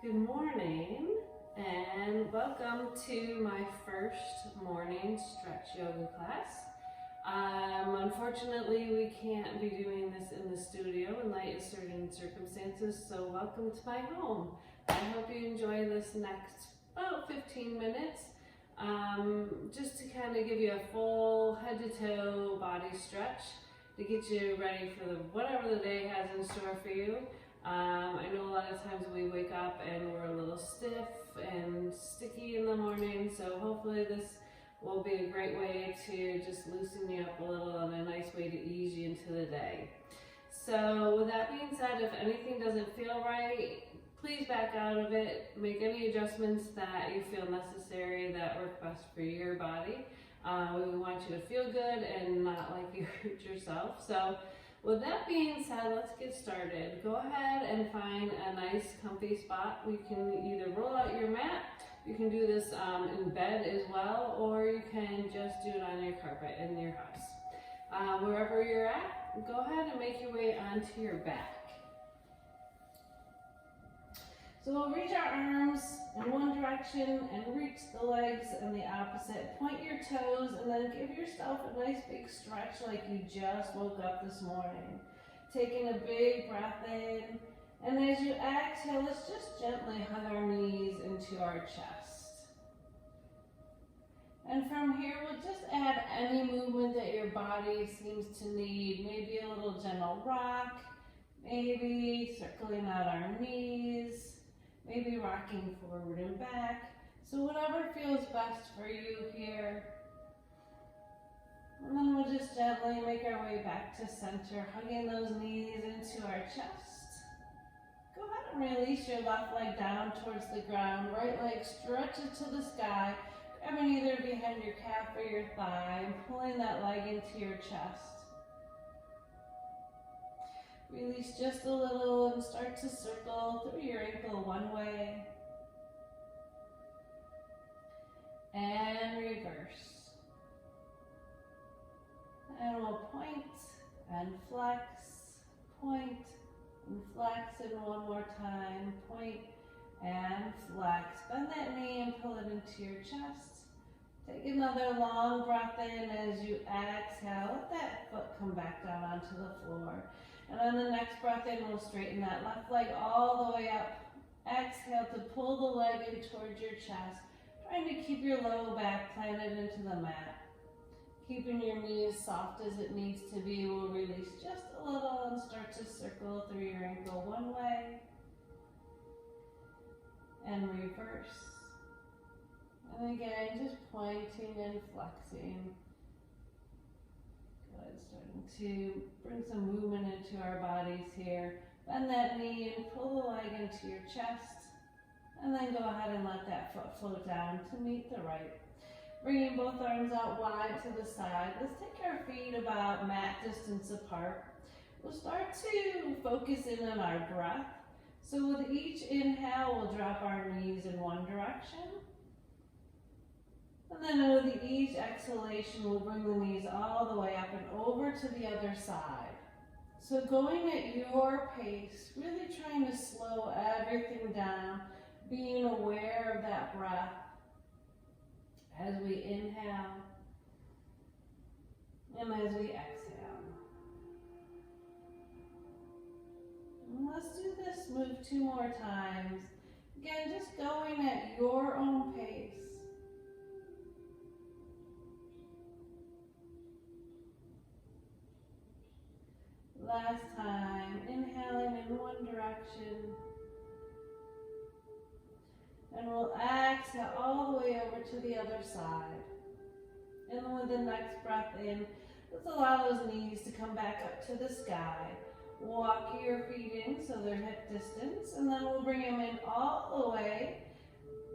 Good morning and welcome to my first morning stretch yoga class. Unfortunately, we can't be doing this in the studio in light of certain circumstances, so welcome to my home. I hope you enjoy this next about 15 minutes just to kind of give you a full head to toe body stretch to get you ready for whatever the day has in store for you. I know a lot of times we wake up and we're a little stiff and sticky in the morning, so hopefully this will be a great way to just loosen you up a little and a nice way to ease you into the day. So with that being said, if anything doesn't feel right, please back out of it. Make any adjustments that you feel necessary that work best for your body. We want you to feel good and not like you hurt yourself. So with that being said, let's get started. Go ahead and find a nice comfy spot. You can either roll out your mat, you can do this in bed as well, or you can just do it on your carpet in your house. Wherever you're at, go ahead and make your way onto your back. So we'll reach our arms in one direction and reach the legs in the opposite. Point your toes and then give yourself a nice big stretch like you just woke up this morning. Taking a big breath in, and as you exhale, let's just gently hug our knees into our chest. And from here, we'll just add any movement that your body seems to need. Maybe a little gentle rock, maybe circling out our knees, maybe rocking forward and back. So whatever feels best for you here. And then we'll just gently make our way back to center, hugging those knees into our chest. Go ahead and release your left leg down towards the ground. Right leg stretches to the sky, grabbing either behind your calf or your thigh and pulling that leg into your chest. Release just a little and start to circle through your ankle one way. And reverse. And we'll point and flex, point and flex, and one more time. Point and flex. Bend that knee and pull it into your chest. Take another long breath in as you exhale. Let that foot come back down onto the floor. And on the next breath in, we'll straighten that left leg all the way up. Exhale to pull the leg in towards your chest, trying to keep your low back planted into the mat. Keeping your knee as soft as it needs to be. We'll release just a little and start to circle through your ankle one way. And reverse. And again, just pointing and flexing. Good, starting to bring some movement into our bodies here. Bend that knee and pull the leg into your chest. And then go ahead and let that foot float down to meet the right. Bringing both arms out wide to the side. Let's take our feet about mat distance apart. We'll start to focus in on our breath. So with each inhale, we'll drop our knees in one direction. And then with each exhalation, we'll bring the knees all the way up and over to the other side. So going at your pace, really trying to slow everything down, being aware of that breath as we inhale and as we exhale. And let's do this move 2 more times. Again, just going at your own pace. Last time, inhaling in one direction. And we'll exhale all the way over to the other side. And with the next breath in, let's allow those knees to come back up to the sky. Walk your feet in so they're hip distance, and then we'll bring them in all the way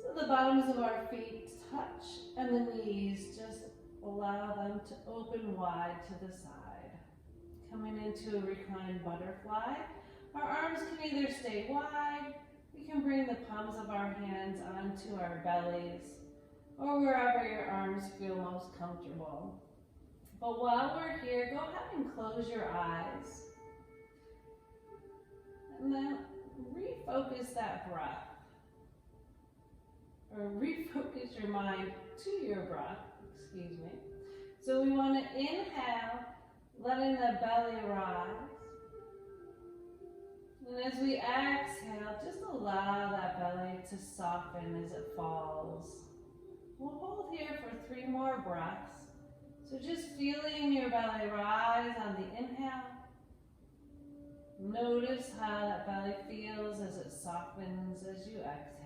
so the bottoms of our feet touch and the knees just allow them to open wide to the side. Coming into a reclined butterfly. Our arms can either stay wide, we can bring the palms of our hands onto our bellies, or wherever your arms feel most comfortable. But while we're here, go ahead and close your eyes. And then refocus that breath. or refocus your mind to your breath, excuse me. So we want to inhale, letting the belly rise. And as we exhale, just allow that belly to soften as it falls. We'll hold here for 3 more breaths. So just feeling your belly rise on the inhale. Notice how that belly feels as it softens as you exhale.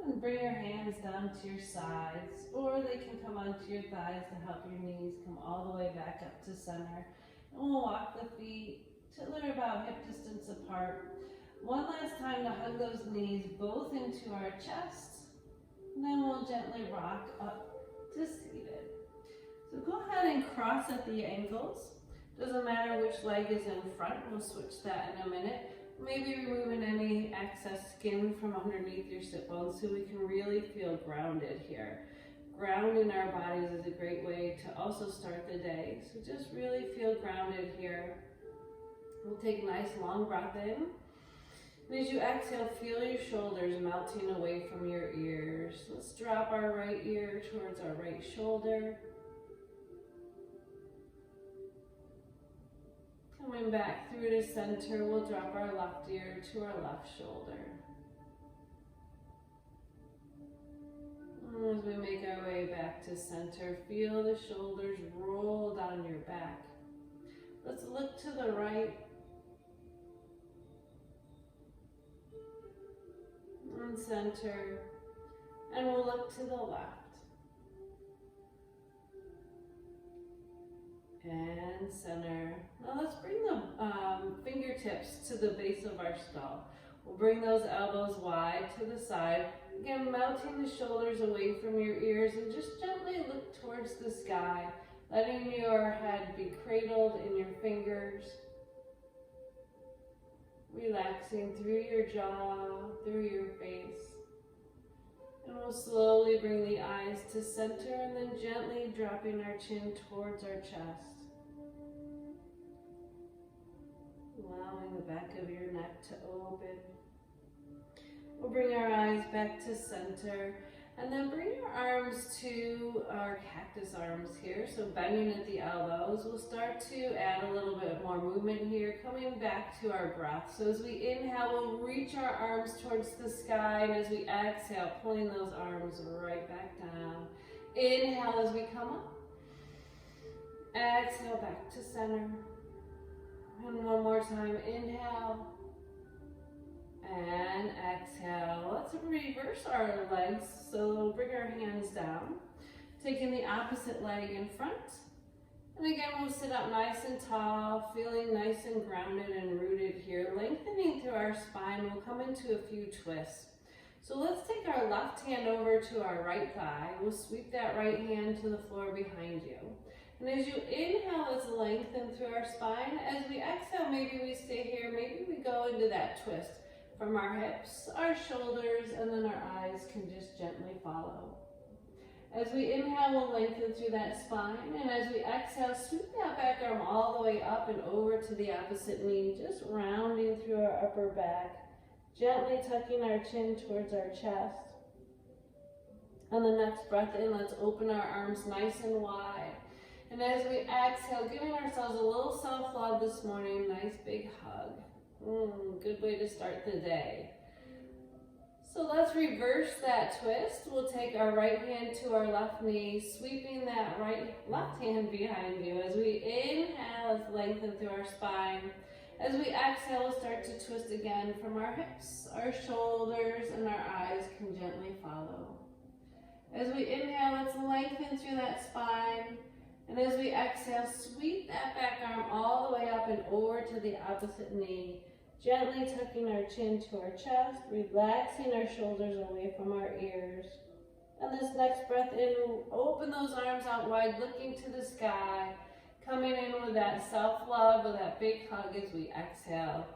And bring your hands down to your sides, or they can come onto your thighs to help your knees come all the way back up to center. And we'll walk the feet till they're about hip distance apart. One last time to hug those knees both into our chest, and then we'll gently rock up to seated. So go ahead and cross at the ankles. Doesn't matter which leg is in front, we'll switch that in a minute. Maybe removing any excess skin from underneath your sit bones so we can really feel grounded here. Grounding our bodies is a great way to also start the day. So just really feel grounded here. We'll take a nice long breath in. And as you exhale, feel your shoulders melting away from your ears. Let's drop our right ear towards our right shoulder. Coming back through to center, we'll drop our left ear to our left shoulder. And as we make our way back to center, feel the shoulders roll down your back. Let's look to the right. And center. And we'll look to the left. And center. Now let's bring the fingertips to the base of our skull. We'll bring those elbows wide to the side. Again, melting the shoulders away from your ears and just gently look towards the sky, letting your head be cradled in your fingers. Relaxing through your jaw, through your face. And we'll slowly bring the eyes to center and then gently dropping our chin towards our chest. Allowing the back of your neck to open. We'll bring our eyes back to center and then bring your arms to our cactus arms here. So bending at the elbows, we'll start to add a little bit more movement here, coming back to our breath. So as we inhale, we'll reach our arms towards the sky, and as we exhale, pulling those arms right back down. Inhale as we come up. Exhale back to center. And one more time, inhale. And exhale. Let's reverse our legs. So we'll bring our hands down, taking the opposite leg in front. And again, we'll sit up nice and tall, feeling nice and grounded and rooted here. Lengthening through our spine, we'll come into a few twists. So let's take our left hand over to our right thigh. We'll sweep that right hand to the floor behind you. And as you inhale, let's lengthen through our spine. As we exhale, maybe we stay here, maybe we go into that twist. From our hips, our shoulders, and then our eyes can just gently follow. As we inhale, we'll lengthen through that spine, and as we exhale, sweep that back arm all the way up and over to the opposite knee, just rounding through our upper back, gently tucking our chin towards our chest. On the next breath in, let's open our arms nice and wide. And as we exhale, giving ourselves a little self-love this morning, nice big hug. Good way to start the day. So let's reverse that twist. We'll take our right hand to our left knee, sweeping that left hand behind you. As we inhale, let's lengthen through our spine. As we exhale, we'll start to twist again from our hips, our shoulders, and our eyes can gently follow. As we inhale, let's lengthen through that spine. And as we exhale, sweep that back arm all the way up and over to the opposite knee. Gently tucking our chin to our chest, relaxing our shoulders away from our ears. And this next breath in, open those arms out wide, looking to the sky, coming in with that self-love, with that big hug as we exhale.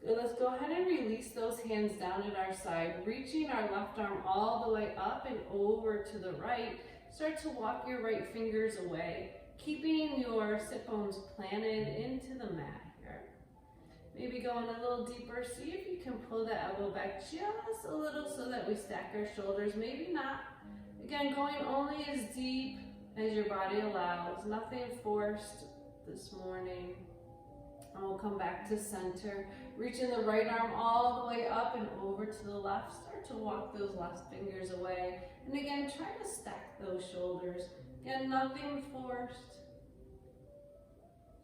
Good, let's go ahead and release those hands down at our side, reaching our left arm all the way up and over to the right. Start to walk your right fingers away, keeping your sit bones planted into the mat here. Maybe going a little deeper, see if you can pull the elbow back just a little so that we stack our shoulders, maybe not. Again, going only as deep as your body allows, nothing forced this morning. And we'll come back to center, reaching the right arm all the way up and over to the left. Start to walk those left fingers away. And again, try to stack those shoulders. Again, nothing forced.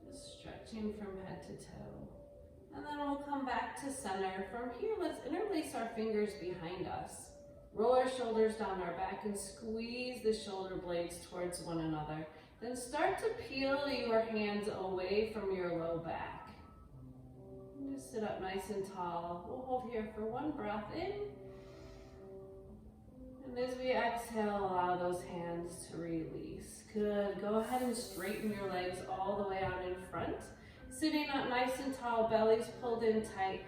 Just stretching from head to toe. And then we'll come back to center. From here, let's interlace our fingers behind us. Roll our shoulders down our back and squeeze the shoulder blades towards one another. Then start to peel your hands away from your low back. Just sit up nice and tall. We'll hold here for one breath in. And as we exhale, allow those hands to release. Good. Go ahead and straighten your legs all the way out in front. Sitting up nice and tall, belly's pulled in tight.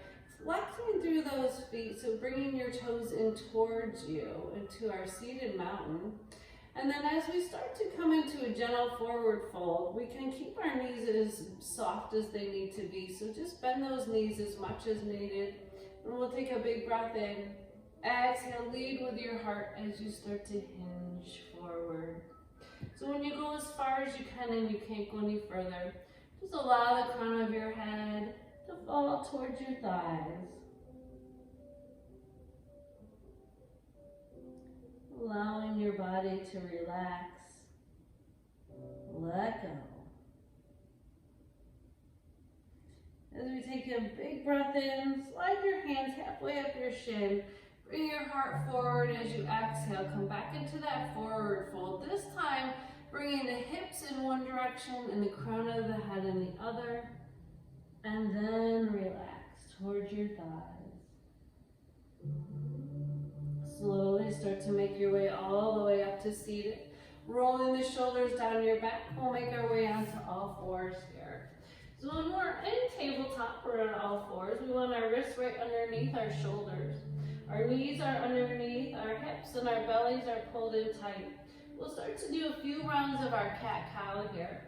Flexing through those feet, so bringing your toes in towards you into our seated mountain. And then as we start to come into a gentle forward fold, we can keep our knees as soft as they need to be. So just bend those knees as much as needed. And we'll take a big breath in. Exhale, lead with your heart as you start to hinge forward. So when you go as far as you can and you can't go any further, just allow the crown of your head to fall towards your thighs. Allowing your body to relax. Let go. As we take a big breath in, slide your hands halfway up your shin. Bring your heart forward as you exhale. Come back into that forward fold. This time, bringing the hips in one direction and the crown of the head in the other. And then relax towards your thighs. Slowly start to make your way all the way up to seated. Rolling the shoulders down your back. We'll make our way onto all fours here. So when we're in tabletop, we're on all fours. We want our wrists right underneath our shoulders. Our knees are underneath our hips and our bellies are pulled in tight. We'll start to do a few rounds of our cat-cow here.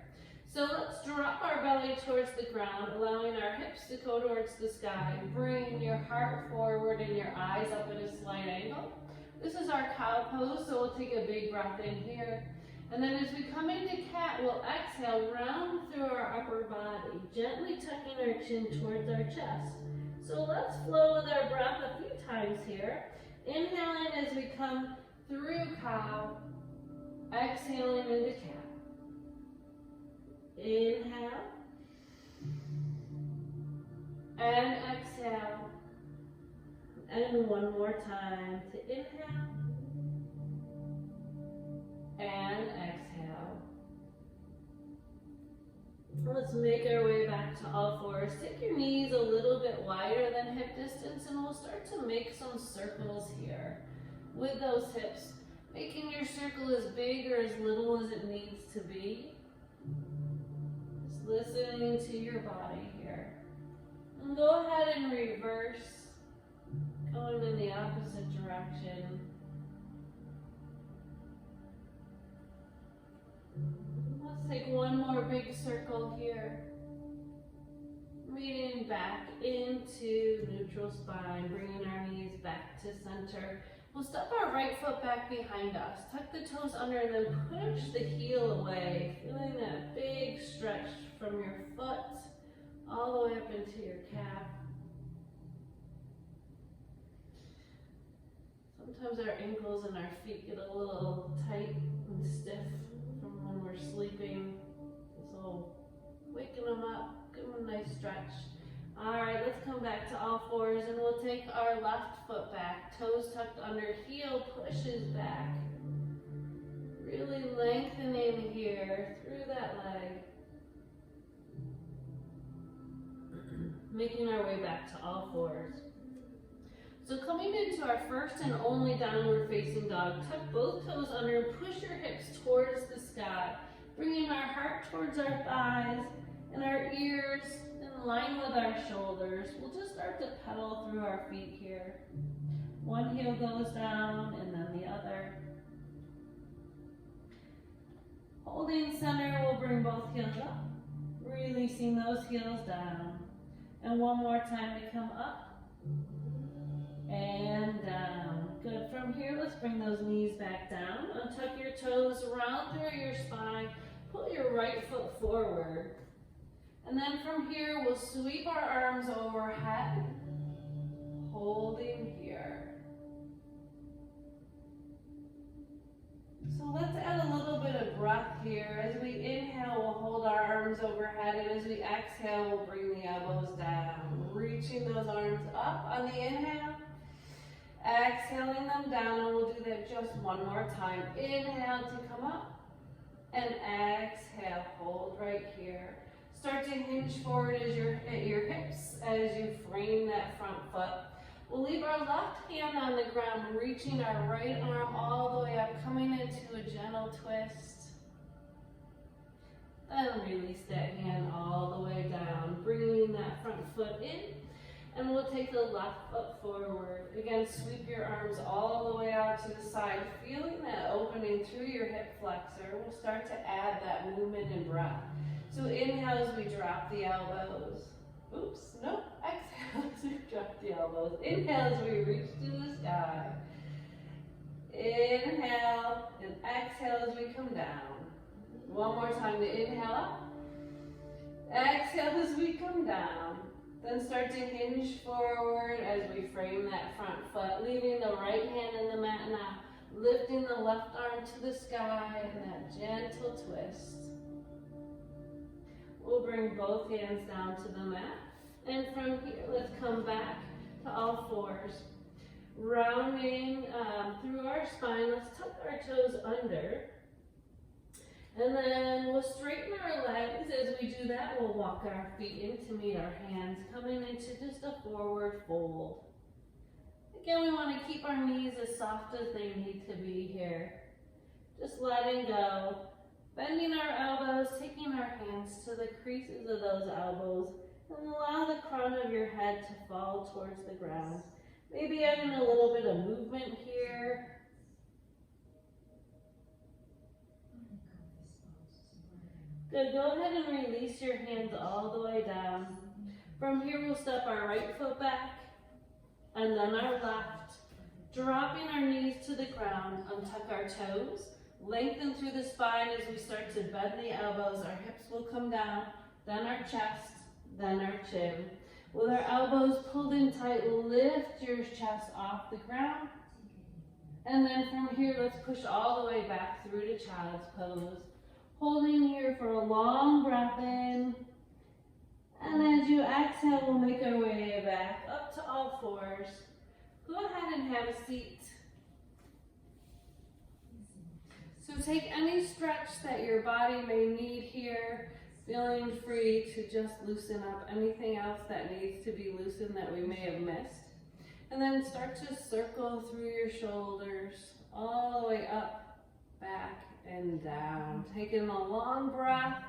So let's drop our belly towards the ground, allowing our hips to go towards the sky. Bring your heart forward and your eyes up at a slight angle. This is our cow pose, so we'll take a big breath in here. And then as we come into cat, we'll exhale, round through our upper body, gently tucking our chin towards our chest. So let's flow with our breath a few times here. Inhaling as we come through cow, exhaling into cat. Inhale and exhale, and one more time to inhale and exhale. Let's make our way back to all fours. Take your knees a little bit wider than hip distance and we'll start to make some circles here with those hips, making your circle as big or as little as it needs to be. Listening to your body here. And go ahead and reverse, going in the opposite direction. Let's take one more big circle here. Meeting back into neutral spine, bringing our knees back to center. We'll step our right foot back behind us. Tuck the toes under and then push the heel away. Feeling that big stretch from your foot all the way up into your calf. Sometimes our ankles and our feet get a little tight and stiff from when we're sleeping. So waking them up, give them a nice stretch. Alright, let's come back to all fours and we'll take our left foot back. Toes tucked under, heel pushes back. Really lengthening here through that leg. Making our way back to all fours. So coming into our first and only downward facing dog, tuck both toes under and push your hips towards the sky. Bringing our heart towards our thighs and our ears in in line with our shoulders, we'll just start to pedal through our feet here. One heel goes down and then the other. Holding center, we'll bring both heels up, releasing those heels down. And one more time to come up and down. Good. From here, let's bring those knees back down. Untuck your toes, round through your spine. Pull your right foot forward. And then from here, we'll sweep our arms overhead, holding here. So let's add a little bit of breath here. As we inhale, we'll hold our arms overhead, and as we exhale, we'll bring the elbows down. Reaching those arms up on the inhale, exhaling them down, and we'll do that just one more time. Inhale to come up, and exhale, hold right here. Start to hinge forward at your hips as you frame that front foot. We'll leave our left hand on the ground, reaching our right arm all the way up, coming into a gentle twist. Then release that hand all the way down, bringing that front foot in, and we'll take the left foot forward. Again, sweep your arms all the way out to the side, feeling that opening through your hip flexor. We'll start to add that movement and breath. So inhale as we drop the elbows. Oops, nope, exhale as we drop the elbows. Inhale as we reach to the sky. Inhale and exhale as we come down. One more time to inhale up. Exhale as we come down. Then start to hinge forward as we frame that front foot, leaving the right hand in the mat now, lifting the left arm to the sky in that gentle twist. We'll bring both hands down to the mat. And from here, let's come back to all fours. Rounding through our spine, let's tuck our toes under. And then we'll straighten our legs. As we do that, we'll walk our feet in to meet our hands, coming into just a forward fold. Again, we want to keep our knees as soft as they need to be here. Just letting go. Bending our elbows, taking our hands to the creases of those elbows, and allow the crown of your head to fall towards the ground. Maybe adding a little bit of movement here. Good, go ahead and release your hands all the way down. From here, we'll step our right foot back, and then our left, dropping our knees to the ground, untuck our toes. Lengthen through the spine as we start to bend the elbows. Our hips will come down, then our chest, then our chin. With our elbows pulled in tight, lift your chest off the ground. And then from here, let's push all the way back through to child's pose. Holding here for a long breath in. And as you exhale, we'll make our way back up to all fours. Go ahead and have a seat. So take any stretch that your body may need here, feeling free to just loosen up anything else that needs to be loosened that we may have missed. And then start to circle through your shoulders, all the way up, back, and down. Taking a long breath.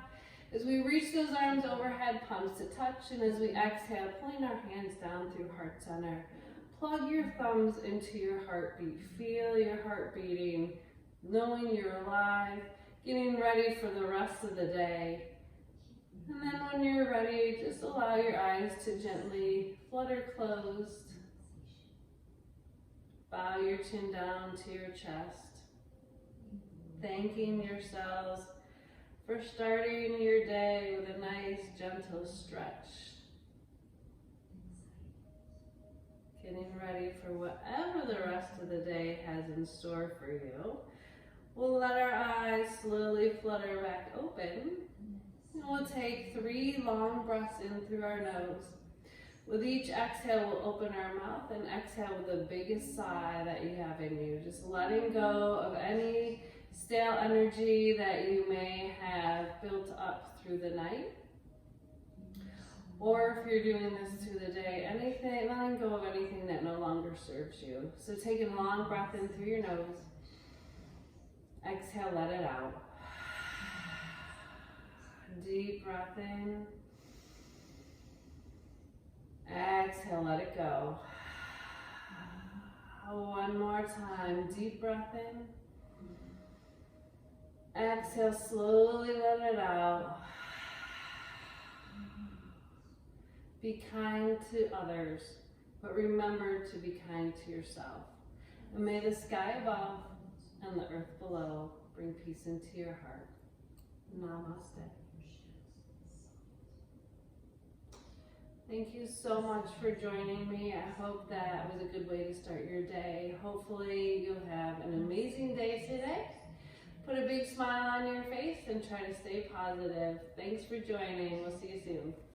As we reach those arms overhead, palms to touch, and as we exhale, pulling our hands down through heart center. Plug your thumbs into your heartbeat. Feel your heart beating. Knowing you're alive, getting ready for the rest of the day. And then when you're ready, just allow your eyes to gently flutter closed. Bow your chin down to your chest. Thanking yourselves for starting your day with a nice gentle stretch. Getting ready for whatever the rest of the day has in store for you. We'll let our eyes slowly flutter back open. And we'll take 3 long breaths in through our nose. With each exhale, we'll open our mouth and exhale with the biggest sigh that you have in you. Just letting go of any stale energy that you may have built up through the night. Or if you're doing this through the day, letting go of anything that no longer serves you. So taking a long breath in through your nose. Exhale, let it out. Deep breath in. Exhale, let it go. One more time, deep breath in. Exhale, slowly let it out. Be kind to others, but remember to be kind to yourself. And may the sky above and the earth below bring peace into your heart. Namaste. Thank you so much for joining me. I hope that was a good way to start your day. Hopefully you'll have an amazing day today. Put a big smile on your face and try to stay positive. Thanks for joining. We'll see you soon.